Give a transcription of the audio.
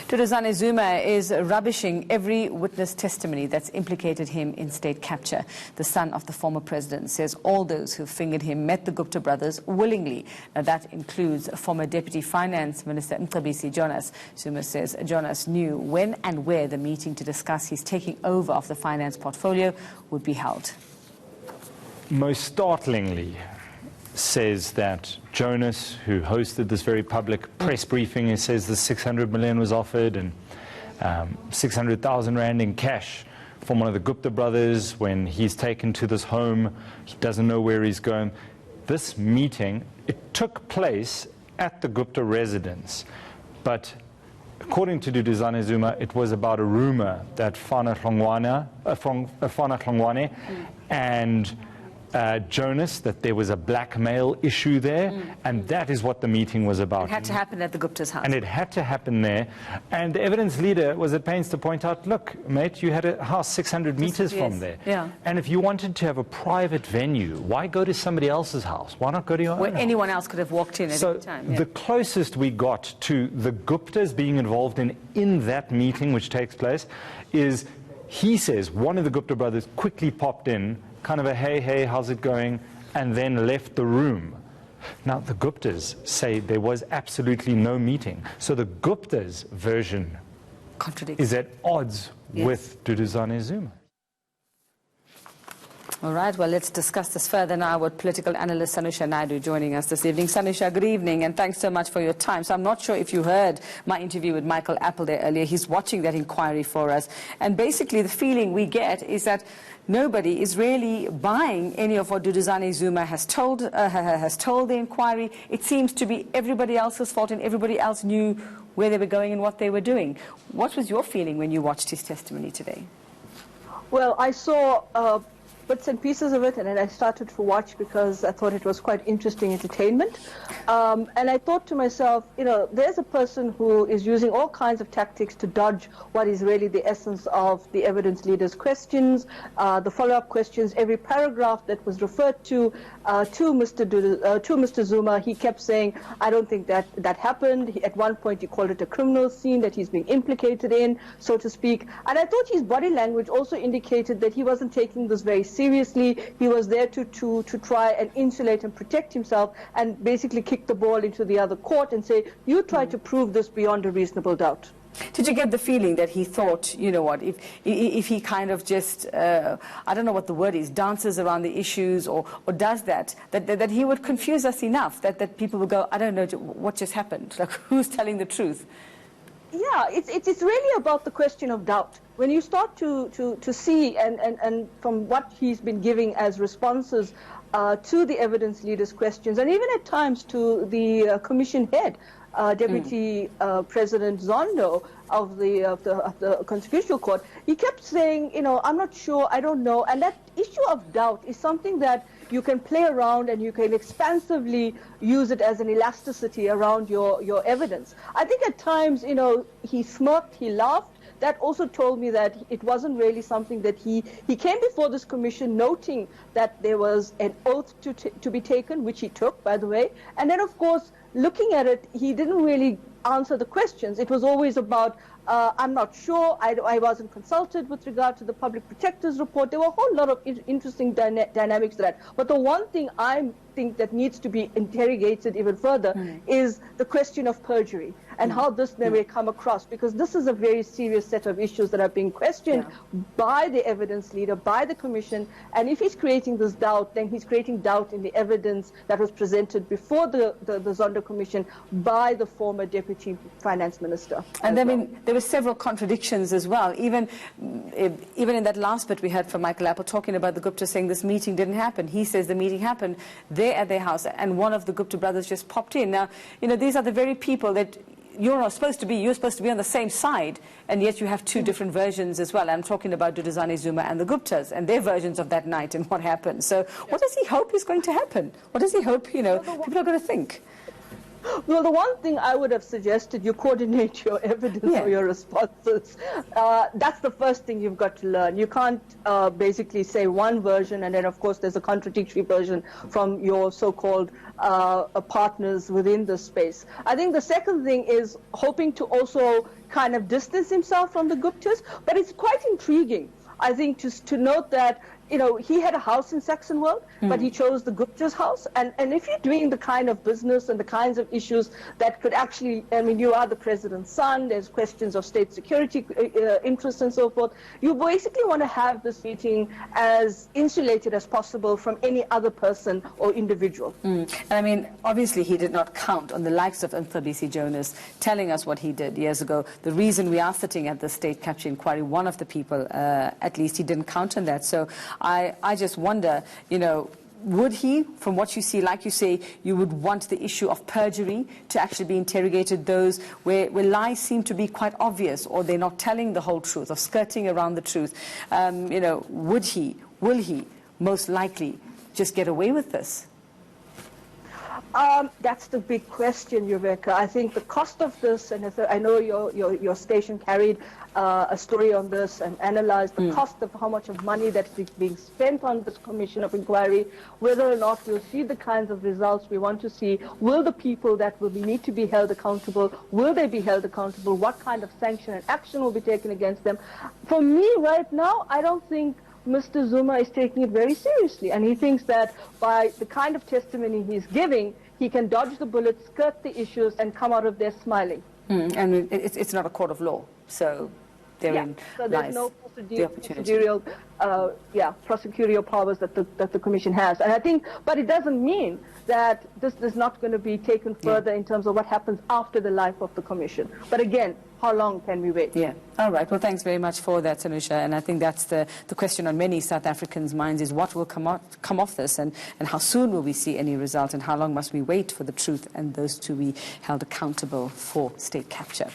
Duduzane Zuma is rubbishing every witness testimony that's implicated him in state capture. The son of the former president says all those who fingered him met the Gupta brothers willingly. Now that includes former Deputy Finance Minister Mcebisi Jonas. Zuma says Jonas knew when and where the meeting to discuss his taking over of the finance portfolio would be held. Most startlingly, says that Jonas, who hosted this very public press briefing, he says the 600 million was offered and 600,000 rand in cash from one of the Gupta brothers when he's taken to this home. He doesn't know where he's going. This meeting, it took place at the Gupta residence, but according to Duduzane Zuma, it was about a rumor that Fana Hlongwane and Jonas, that there was a blackmail issue there, and that is what the meeting was about. It had to happen at the Gupta's house. And it had to happen there. And the evidence leader was at pains to point out, look, mate, you had a house 600 meters from there. Yeah. And if you wanted to have a private venue, why go to somebody else's house? Why not go to your own Where house? anyone else could have walked in at any time. Yeah. The closest we got to the Guptas being involved in that meeting, which takes place, is, he says, one of the Gupta brothers quickly popped in, kind of a hey, how's it going, and then left the room. Now, the Guptas say there was absolutely no meeting. So the Guptas' version is at odds with Duduzane Zuma. All right, well, let's discuss this further now with political analyst Sanusha Naidu joining us this evening. Sanusha, good evening, and thanks so much for your time. So I'm not sure if you heard my interview with Michael Apple there earlier. He's watching that inquiry for us. And basically the feeling we get is that nobody is really buying any of what Duduzane Zuma has told the inquiry. It seems to be everybody else's fault, and everybody else knew where they were going and what they were doing. What was your feeling when you watched his testimony today? Well, I saw bits and pieces of it, and then I started to watch because I thought it was quite interesting entertainment. And I thought to myself, there's a person who is using all kinds of tactics to dodge what is really the essence of the evidence leader's questions, the follow-up questions. Every paragraph that was referred to Mr. Zuma, he kept saying, I don't think that happened. At one point he called it a criminal scene that he's being implicated in, so to speak. And I thought his body language also indicated that he wasn't taking this very seriously. He was there to try and insulate and protect himself, and basically kick the ball into the other court and say, you try to prove this beyond a reasonable doubt. Did you get the feeling that he thought, you know what, if he kind of just, I don't know what the word is, dances around the issues or does that he would confuse us enough that people would go, I don't know what just happened, like who's telling the truth? Yeah, it's really about the question of doubt. When you start to see, and from what he's been giving as responses to the evidence leader's questions, and even at times to the commission head, Deputy President Zondo of the Constitutional Court, he kept saying, I'm not sure, I don't know. And that issue of doubt is something that you can play around, and you can expansively use it as an elasticity around your evidence. I think at times, he smirked, he laughed. That also told me that it wasn't really something that he came before this commission noting that there was an oath to be taken, which he took, by the way. And then, of course, looking at it, he didn't really answer the questions. It was always about, I'm not sure, I wasn't consulted with regard to the public protector's report. There were a whole lot of interesting dynamics to that. But the one thing I think that needs to be interrogated even further is the question of perjury and how this may come across, because this is a very serious set of issues that are being questioned by the evidence leader, by the commission. And if he's creating this doubt, then he's creating doubt in the evidence that was presented before the Zondo Commission by the former Deputy Finance Minister. And there were several contradictions as well. Even in that last bit we heard from Michael Apple talking about the Gupta saying this meeting didn't happen. He says the meeting happened there at their house, and one of the Gupta brothers just popped in. Now, these are the very people that you're supposed to be on the same side, and yet you have two different versions as well. I'm talking about Duduzane Zuma and the Guptas and their versions of that night and what happened. So what does he hope is going to happen? What does he hope, people are going to think? Well, the one thing I would have suggested, you coordinate your evidence or your responses. That's the first thing you've got to learn. You can't basically say one version and then, of course, there's a contradictory version from your so-called partners within the space. I think the second thing is hoping to also kind of distance himself from the Guptas, but it's quite intriguing, I think, to note that, you know, he had a house in Saxon World, but he chose the Gupta's house. And if you're doing the kind of business and the kinds of issues that could actually, I mean, you are the president's son, there's questions of state security interests and so forth, you basically want to have this meeting as insulated as possible from any other person or individual. And I mean, obviously he did not count on the likes of Mcebisi Jonas telling us what he did years ago. The reason we are sitting at the state capture inquiry, one of the people, at least, he didn't count on that. So I just wonder, you know, would he, from what you see, like you say, you would want the issue of perjury to actually be interrogated, those where lies seem to be quite obvious or they're not telling the whole truth or skirting around the truth. You know, will he most likely just get away with this? That's the big question, Rebecca. I think the cost of this, and I know your station carried a story on this and analyzed the cost of how much of money that is being spent on this commission of inquiry, whether or not we'll see the kinds of results we want to see. Will the people that will need to be held accountable, will they be held accountable? What kind of sanction and action will be taken against them? For me right now, I don't think Mr. Zuma is taking it very seriously, and he thinks that by the kind of testimony he's giving, he can dodge the bullet, skirt the issues, and come out of there smiling. And it's not a court of law, so therein so there's no procedural, prosecutorial powers that the commission has. And I think, but it doesn't mean that this is not going to be taken further in terms of what happens after the life of the commission. But again, how long can we wait? Yeah. All right. Well, thanks very much for that, Sanusha. And I think that's the question on many South Africans' minds is what will come off this, and how soon will we see any result, and how long must we wait for the truth and those to be held accountable for state capture.